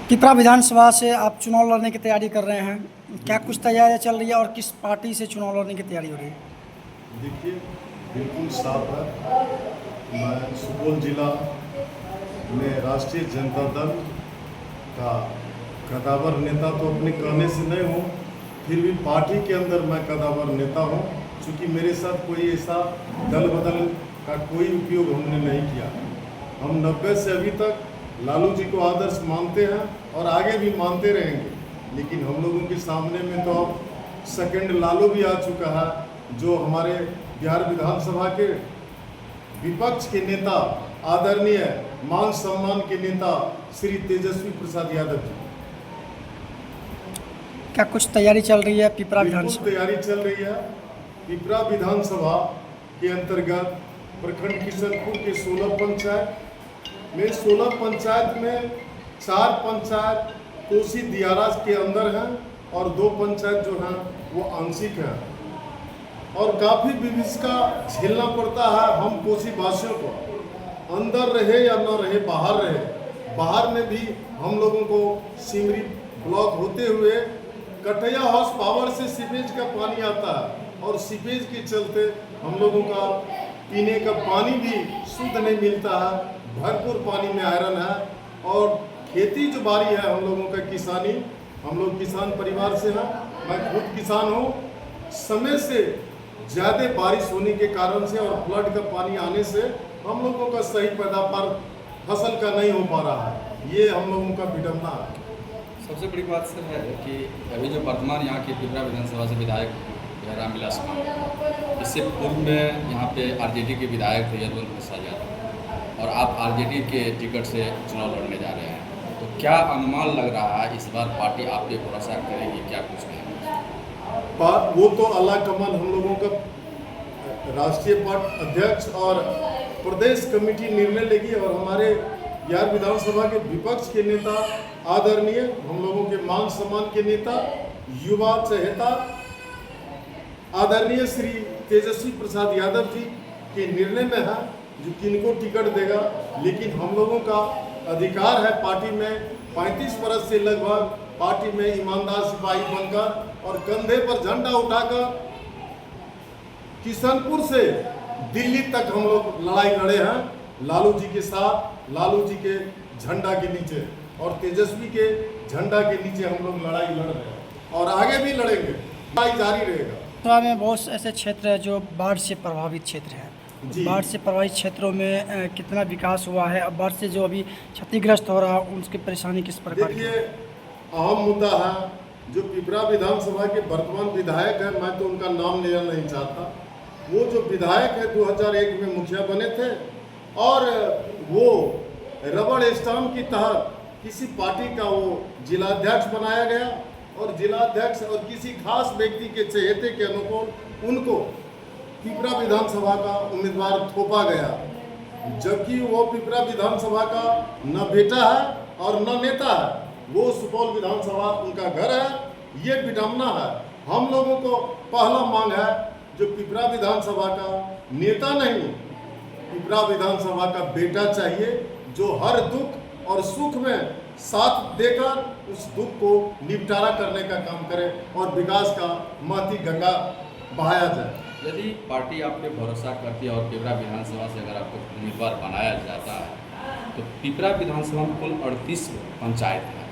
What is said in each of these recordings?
पिपरा विधानसभा से आप चुनाव लड़ने की तैयारी कर रहे हैं, क्या कुछ तैयारियां चल रही है और किस पार्टी से चुनाव लड़ने की तैयारी हो रही है? देखिए, बिल्कुल साफ है। मैं सुपौल जिला में राष्ट्रीय जनता दल का कदावर नेता तो अपने कहने से नहीं हूँ, फिर भी पार्टी के अंदर मैं कदावर नेता हूँ, क्योंकि मेरे साथ कोई ऐसा दल बदल का कोई उपयोग हमने नहीं किया। हम 90 से अभी तक लालू जी को आदर्श मानते हैं और आगे भी मानते रहेंगे, लेकिन हम लोगों के सामने में तो अब सेकंड लालू भी आ चुका है, जो हमारे बिहार विधानसभा के विपक्ष के नेता, आदरणीय मान सम्मान के नेता श्री तेजस्वी प्रसाद यादव जी। क्या कुछ तैयारी चल रही है पिपरा बिल्कुल विधानसभा? तैयारी चल रही है। पिपरा विधानसभा के अंतर्गत प्रखंड किशनपुर के 16 पंचायत में 16 पंचायत में 4 पंचायत कोसी दियारा के अंदर हैं और 2 पंचायत जो हैं वो आंशिक हैं, और काफ़ी विभिषिका झेलना पड़ता है हम कोसी वासियों को, अंदर रहे या न रहे, बाहर रहे। बाहर में भी हम लोगों को सिमरी ब्लॉक होते हुए कटैया हाउस पावर से सीपेज का पानी आता है, और सीपेज के चलते हम लोगों का पीने का पानी भी शुद्ध नहीं मिलता है। भरपूर पानी में आयरन है, और खेती जो बाड़ी है हम लोगों का किसानी, हम लोग किसान परिवार से हैं, मैं खुद किसान हूँ। समय से ज़्यादा बारिश होने के कारण से और फ्लड का पानी आने से हम लोगों का सही पैदावार फसल का नहीं हो पा रहा है, ये हम लोगों का विडम्बना है। सबसे बड़ी बात सर है कि अभी जो वर्तमान यहाँ के पिपरा विधानसभा से विधायक रामविलास कांत, इससे पूर्व में यहाँ पे आरजेडी के विधायक थे यदुवंत प्रसाद यादव, और आप आरजेडी के टिकट से चुनाव लड़ने जा रहे हैं, तो क्या अनुमान लग रहा है इस बार पार्टी आप पे भरोसा करेगी, क्या कुछ नहीं? वो तो अल्लाह कमान हम लोगों का राष्ट्रीय पार्टी अध्यक्ष और प्रदेश कमेटी निर्णय लेगी, और हमारे बिहार विधानसभा के विपक्ष के नेता, आदरणीय हम लोगों के मान सम्मान के नेता, युवा चहेता आदरणीय श्री तेजस्वी प्रसाद यादव जी के निर्णय में है जो किनको टिकट देगा। लेकिन हम लोगों का अधिकार है पार्टी में 35 बरस से लगभग पार्टी में ईमानदार सिपाही बनकर और कंधे पर झंडा उठाकर किशनपुर से दिल्ली तक हम लोग लड़ाई लड़े हैं लालू जी के साथ, लालू जी के झंडा के नीचे और तेजस्वी के झंडा के नीचे हम लोग लड़ाई लड़ रहे हैं और आगे भी लड़ेंगे, लड़ाई जारी रहेगा। तो में बहुत ऐसे क्षेत्र है जो बाढ़ से प्रभावित क्षेत्र है, बाढ़ से प्रभावित क्षेत्रों में कितना विकास हुआ है, अब बाढ़ से जो अभी क्षतिग्रस्त हो रहा है उसकी परेशानी किस प्रकार? देखिए, अहम मुद्दा है जो पिपरा विधानसभा के वर्तमान विधायक है, मैं तो उनका नाम लेना नहीं चाहता। वो जो विधायक है 2001 में मुखिया बने थे, और वो रबड़ स्टाम्प की तहत किसी पार्टी का वो जिलाध्यक्ष बनाया गया, और जिलाध्यक्ष और किसी खास व्यक्ति के चहेते के अनुकूल उनको पिपरा विधानसभा का उम्मीदवार थोपा गया, जबकि वो पिपरा विधानसभा का न बेटा है और न नेता है। वो सुपौल विधानसभा उनका घर है, ये विडम्बना है। हम लोगों को पहला मांग है जो पिपरा विधानसभा का नेता नहीं, पिपरा विधानसभा का बेटा चाहिए, जो हर दुख और सुख में साथ देकर उस दुख को निपटारा करने का काम करे और विकास का महती गंगा बहाया जाए। यदि पार्टी आप पे भरोसा करती है और पिपरा विधानसभा से अगर आपको उम्मीदवार बनाया जाता है, तो पिपरा विधानसभा में कुल 38 पंचायत है,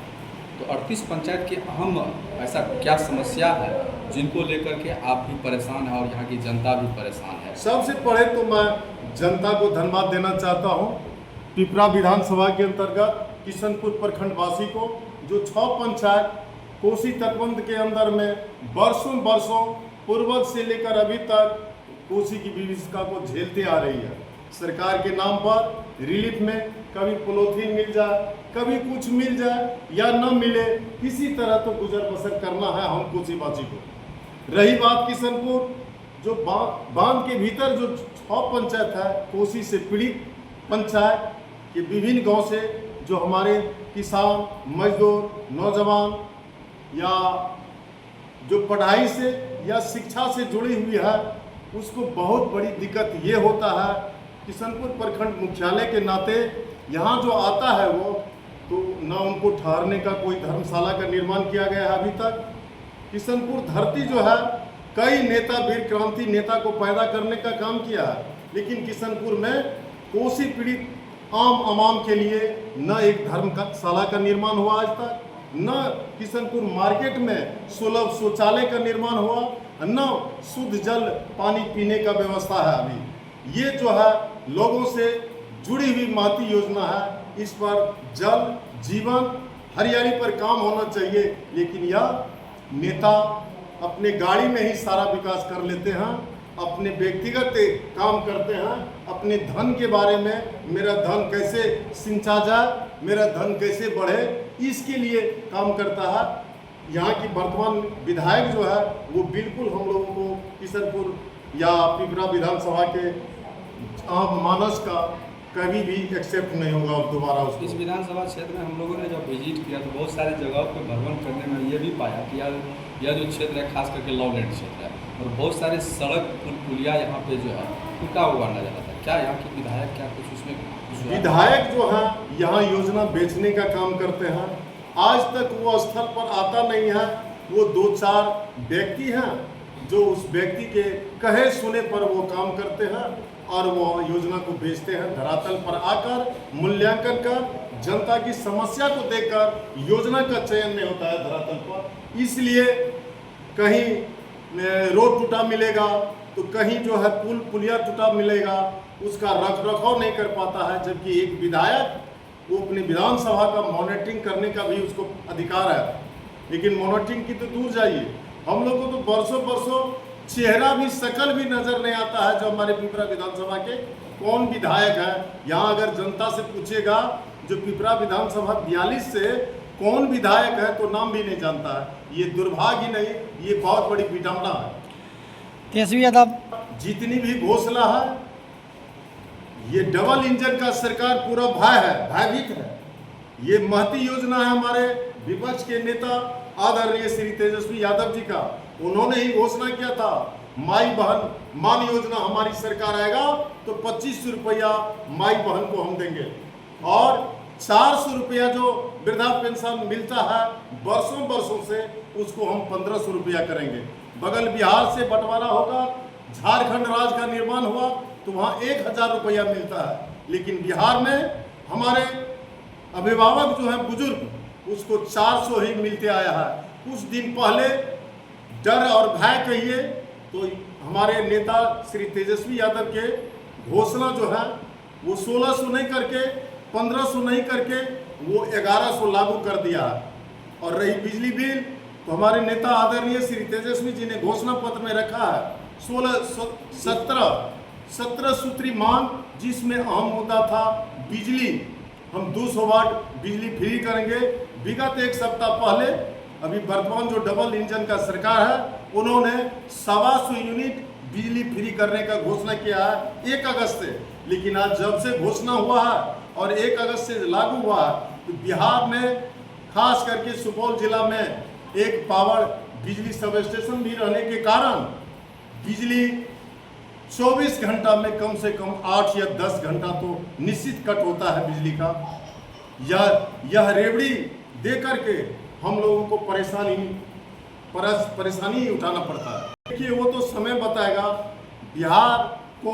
तो 38 पंचायत की अहम ऐसा क्या समस्या है जिनको लेकर के आप भी परेशान हैं और यहाँ की जनता भी परेशान है? सबसे पहले तो मैं जनता को धन्यवाद देना चाहता हूँ, पिपरा विधानसभा के अंतर्गत किशनपुर प्रखंडवासी को, जो 6 पंचायत कोसी तटबंध के अंदर में वर्षों पूर्वज से लेकर अभी तक कोसी की विभिषिका को झेलते आ रही है। सरकार के नाम पर रिलीफ में कभी पॉलीथीन मिल जाए, कभी कुछ मिल जाए या न मिले, किसी तरह तो गुजर बसर करना है हम कोसीवासी को। रही बात किशनपुर, जो बांध के भीतर जो 6 पंचायत है कोसी से पीड़ित पंचायत के विभिन्न गांव से जो हमारे किसान, मजदूर, नौजवान या जो पढ़ाई से या शिक्षा से जुड़ी हुई है, उसको बहुत बड़ी दिक्कत ये होता है। किशनपुर प्रखंड मुख्यालय के नाते यहाँ जो आता है वो तो ना उनको ठहरने का कोई धर्मशाला का निर्माण किया गया है अभी तक। किशनपुर धरती जो है कई नेता, वीर क्रांति नेता को पैदा करने का काम किया है, लेकिन किशनपुर में कोसी पीड़ित आम आवाम के लिए न एक धर्मशाला का निर्माण हुआ आज तक, न किशनपुर मार्केट में सुलभ शौचालय का निर्माण हुआ, न शुद्ध जल पानी पीने का व्यवस्था है अभी। ये जो है लोगों से जुड़ी हुई महती योजना है, इस पर जल जीवन हरियाली पर काम होना चाहिए, लेकिन यह नेता अपने गाड़ी में ही सारा विकास कर लेते हैं, अपने व्यक्तिगत काम करते हैं, अपने धन के बारे में मेरा धन कैसे सिंचा जाए, मेरा धन कैसे बढ़े, इसके लिए काम करता है। यहाँ की वर्तमान विधायक जो है वो बिल्कुल हम लोगों को किशनपुर या पिपरा विधानसभा के आम मानस का कभी भी एक्सेप्ट नहीं होगा दोबारा उसको। इस विधानसभा क्षेत्र में हम लोगों ने जब विजिट किया तो बहुत सारे जगहों पर भ्रमण करने में ये भी पाया कि यह जो क्षेत्र है खास करके लॉलैंड क्षेत्र है और बहुत सारे सड़क पुलिया यहाँ पे जो है टूटा हुआ नजर आता है। क्या यहाँ के विधायक क्या कुछ उसमें विधायक जो है यहाँ योजना बेचने का काम करते हैं, आज तक वो स्थल पर आता नहीं है। वो 2-4 व्यक्ति हैं जो उस व्यक्ति के कहे सुने पर वो काम करते हैं और वो योजना को बेचते हैं। धरातल पर आकर मूल्यांकन कर जनता की समस्या को देखकर योजना का चयन नहीं होता है धरातल पर, इसलिए कहीं रोड टूटा मिलेगा तो कहीं जो है पुल पुलिया टूटा मिलेगा, उसका रख रखाव नहीं कर पाता है। जबकि एक विधायक वो अपनी विधानसभा का मॉनिटरिंग करने का भी उसको अधिकार है, लेकिन मॉनिटरिंग की तो दूर जाइए, हम लोग को तो बरसों बरसों चेहरा भी शकल भी नजर नहीं आता है जो हमारे पिपरा विधानसभा के कौन विधायक है। यहाँ अगर जनता से पूछेगा जो पिपरा विधानसभा 42 से कौन विधायक है तो नाम भी नहीं जानता है। ये दुर्भाग्य नहीं, ये बहुत बड़ी विडंबना है। तेजस्वी यादव जितनी भी घोषणा है, ये डबल इंजन का सरकार पूरा भयभीत है। ये महती योजना है हमारे विपक्ष के नेता आदरणीय श्री तेजस्वी यादव जी का, उन्होंने ही घोषणा किया था माई बहन मान योजना हमारी सरकार आएगा तो 2500 रुपया माई बहन को हम देंगे और 400 रुपया जो वृद्धा पेंशन मिलता है वर्षों वर्षों से उसको हम 1500 रुपया करेंगे। बगल बिहार से बंटवारा होगा, झारखंड राज्य का निर्माण हुआ तो वहाँ 1000 रुपया मिलता है, लेकिन बिहार में हमारे अभिभावक जो है बुजुर्ग उसको 400 ही मिलते आया है। कुछ दिन पहले डर और भय कहिए तो हमारे नेता श्री तेजस्वी यादव के घोषणा जो है वो 1600 नहीं करके 1500 नहीं करके वो 1100 लागू कर दिया है। और रही बिजली बिल तो हमारे नेता आदरणीय श्री तेजस्वी जी ने घोषणा पत्र में रखा है 17 सूत्री मांग, जिसमें अहम मुद्दा था बिजली। हम 200 वाट बिजली फ्री करेंगे। विगत एक सप्ताह पहले अभी वर्तमान जो डबल इंजन का सरकार है उन्होंने 125 यूनिट बिजली फ्री करने का घोषणा किया है 1 अगस्त से, लेकिन आज जब से घोषणा हुआ है और 1 अगस्त से लागू हुआ है तो बिहार में खास करके सुपौल जिला में एक पावर बिजली सब स्टेशन भी रहने के कारण बिजली 24 घंटा में कम से कम 8 या 10 घंटा तो निश्चित कट होता है बिजली का। यह रेवड़ी दे करके हम लोगों को परेशानी ही उठाना पड़ता है। देखिए वो तो समय बताएगा। बिहार को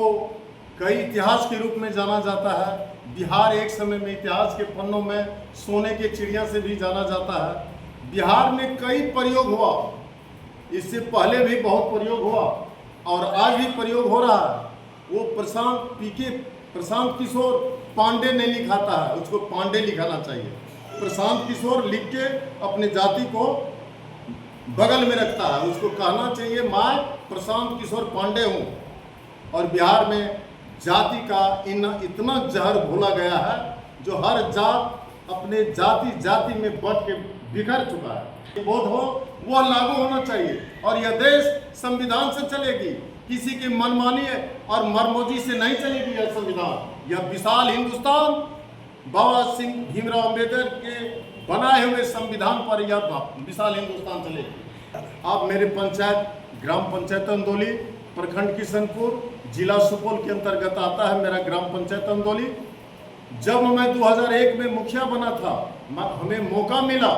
कई इतिहास के रूप में जाना जाता है। बिहार एक समय में इतिहास के पन्नों में सोने के चिड़िया से भी जाना जाता है। बिहार में कई प्रयोग हुआ, इससे पहले भी बहुत प्रयोग हुआ और आज भी प्रयोग हो रहा है। वो प्रशांत किशोर पांडे नहीं लिखाता है, उसको पांडे लिखाना चाहिए। प्रशांत किशोर लिख के अपने जाति को बगल में रखता है, उसको कहना चाहिए मैं प्रशांत किशोर पांडे हूँ। और बिहार में जाति का इतना जहर घोला गया है जो हर जात अपने जाति में बट के बिखर चुका है। बोध हो वह लागू होना चाहिए और यह देश संविधान से चलेगी, किसी के मनमानी और मरमोजी से नहीं चलेगी। यह संविधान, यह विशाल हिंदुस्तान बाबा सिंह भीमराव अम्बेडकर के बनाए हुए संविधान पर यह विशाल हिंदुस्तान चलेगी। आप मेरे पंचायत ग्राम पंचायत अंदौली, प्रखंड किशनपुर, जिला सुपौल के अंतर्गत आता है मेरा ग्राम पंचायत अंदौली। जब मैं 2001 में मुखिया बना था, हमें मौका मिला